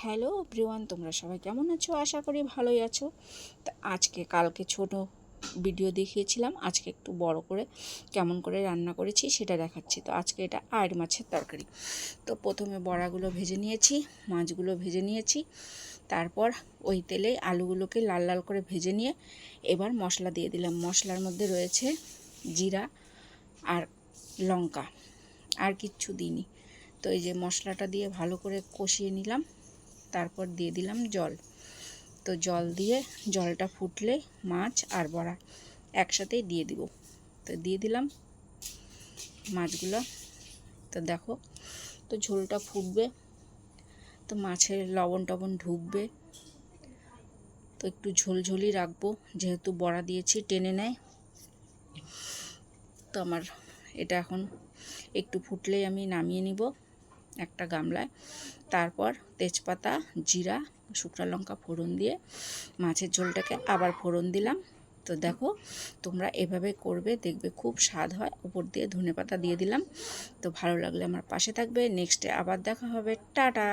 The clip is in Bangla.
হ্যালো এভরিওয়ান, তোমরা সবাই কেমন আছো? আশা করি ভালোই আছো। তা কালকে ছোট ভিডিও দেখিয়েছিলাম, আজকে একটু বড় করে কেমন করে রান্না করেছি সেটা দেখাচ্ছি। তো আজকে এটা আয়ের মাছের তরকারি। তো প্রথমে বড়াগুলো ভেজে নিয়েছি, মাছগুলো ভেজে নিয়েছি, তারপর ওই তেলে আলুগুলোকে লাল লাল করে ভেজে নিয়ে এবার মশলা দিয়ে দিলাম। মশলার মধ্যে রয়েছে জিরা আর লঙ্কা, আর কিচ্ছু দিইনি। তো এই যে মশলাটা দিয়ে ভালো করে কষিয়ে নিলাম, তারপর দিয়ে দিলাম জল। তো জল দিয়ে জলটা ফুটলে মাছ আর বড়া একসাথেই দিয়ে দিব। তো দিয়ে দিলাম মাছগুলো। তো দেখো, তো ঝোলটা ফুটবে, তো মাছের লবণ টবণ ঢুকবে, তো একটু ঝোলঝোলই রাখবো যেহেতু বড়া দিয়েছি, টেনে নেয়। তো আমার এটা এখন একটু ফুটলেই আমি নামিয়ে নিব একটা গামলায়। তারপর তেজপাতা, জিরা, শুকনো লঙ্কা ফোড়ন দিয়ে মাছের ঝোলটাকে আবার ফোড়ন দিলাম। তো দেখো, তোমরা এভাবে করবে, দেখবে খুব স্বাদ হয়। উপর দিয়ে ধনেপাতা দিয়ে দিলাম। তো ভালো লাগলে আমার পাশে থাকবে। নেক্সটে আবার দেখা হবে। টাটা।